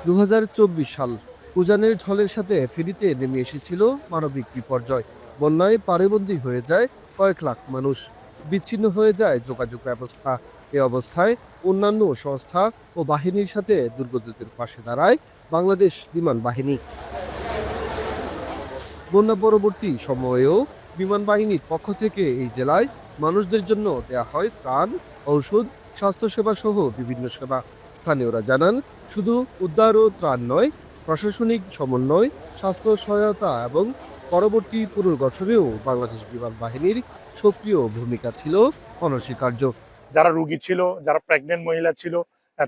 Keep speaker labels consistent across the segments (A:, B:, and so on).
A: 2024 সাল উজানের ঝড়ের সাথে ফেনীতে নেমে এসেছিল মানবিক বিপর্যয়। বন্যায় পানিবন্দী হয়ে যায় কয়েক লাখ মানুষ, বিচ্ছিন্ন হয়ে যায় যোগাযোগ ব্যবস্থা। এ অবস্থায় অন্যান্য সংস্থা ও বাহিনীর সাথে দুর্গতদের পাশে দাঁড়ায় বাংলাদেশ বিমান বাহিনী। বন্যা পরবর্তী সময়েও বিমান বাহিনীর পক্ষ থেকে এই জেলায় মানুষদের জন্য দেয়া হয় ত্রাণ, ঔষধ, স্বাস্থ্যসেবা সহ বিভিন্ন সেবা। স্থানীয়রা জানান, শুধু উদ্ধার ও ত্রাণ নয়, প্রশাসনিক সমন্বয়, স্বাস্থ্য সহায়তা এবং পরবর্তী পুনর্গঠনেও বাংলাদেশ বিমান বাহিনীর সক্রিয় ভূমিকা ছিল অনস্বীকার্য।
B: যারা রোগী ছিল, যারা প্রেগনেন্ট মহিলা ছিল,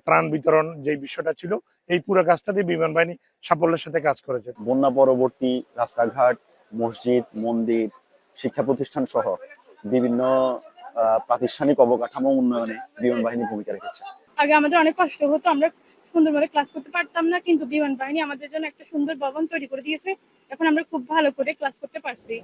B: ত্রাণ বিতরণ যে বিষয়টা ছিল, এই পুরো কাজটাতে বিমান বাহিনী সাফল্যের সাথে কাজ করেছে।
C: বন্যা পরবর্তী রাস্তাঘাট, মসজিদ, মন্দির, শিক্ষা প্রতিষ্ঠান সহ বিভিন্ন প্রাতিষ্ঠানিক অবকাঠামো উন্নয়নে বিমান বাহিনী ভূমিকা রেখেছে।
D: আগে আমাদের অনেক কষ্ট হতো, আমরা সুন্দরভাবে ক্লাস করতে পারতাম না, কিন্তু বিমান বাহিনী আমাদের জন্য একটা সুন্দর ভবন তৈরি করে দিয়েছে। এখন আমরা খুব ভালো করে ক্লাস করতে পারছি।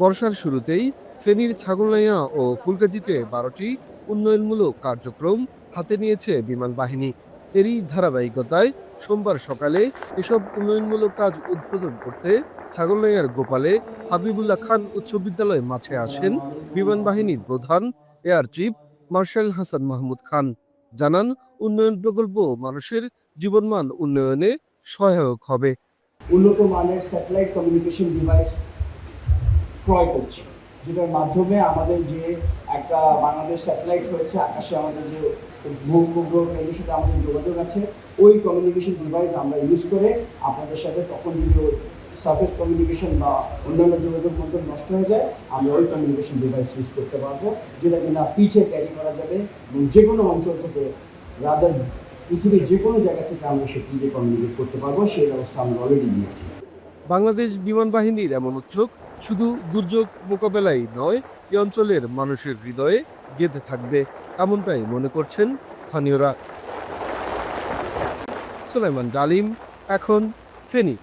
A: বর্ষার শুরুতেই ফেনীর ছাগলনাইয়া ও ফুলগাজীতে 12টি উন্নয়নমূলক কার্যক্রম হাতে নিয়েছে বিমান বাহিনী। এরই ধারাবাহিকতায় সোমবার সকালে এসব উন্নয়নমূলক কাজ উদ্বোধন করতে ছাগলনাইয়ার গোপালে হাবিবুল্লাহ খান উচ্চ বিদ্যালয় মাঠে আসেন বিমান বাহিনীর প্রধান air chief marshal Hasan Mahmud Khan. জানান, উন্নয়ন প্রকল্প মানুষের জীবনমান উন্নয়নে সহায়ক হবে।
E: উন্নত মানের স্যাটেলাইট কমিউনিকেশন ডিভাইস ক্রয় করছি, যেটার মাধ্যমে আমাদের যে একটা বাংলাদেশ স্যাটেলাইট হয়েছে, আকাশে আমাদের যে ভূ-উপগ্রহ কেন্দ্রের সাথে আমাদের যোগাযোগ আছে, ওই কমিউনিকেশন ডিভাইস আমরা ইউজ করে আপনাদের সাথে তখন যদি সার্ফেস কমিউনিকেশন বা অন্যান্য যোগাযোগ মাধ্যম নষ্ট হয়ে যায়, আমরা ওই কমিউনিকেশন ডিভাইস ইউজ করতে পারবো, যেটা কিনা পিছে ক্যারি করা যাবে এবং যে কোনো অঞ্চল থেকে, রাদার পৃথিবীর যে কোনো জায়গা থেকে আমরা সেটি দিয়ে কমিউনিকেট করতে পারবো। সেই ব্যবস্থা আমরা অলরেডি নিয়েছি।
A: বাংলাদেশ বিমান বাহিনীর এমন উদ্যোগ শুধু দুর্যোগ মোকাবেলাই নয়, এ অঞ্চলের মানুষের হৃদয়ে গেঁথে থাকবে, এমনটাই মনে করছেন স্থানীয়রা। সুলাইমান ডালিম, এখন ফেনী।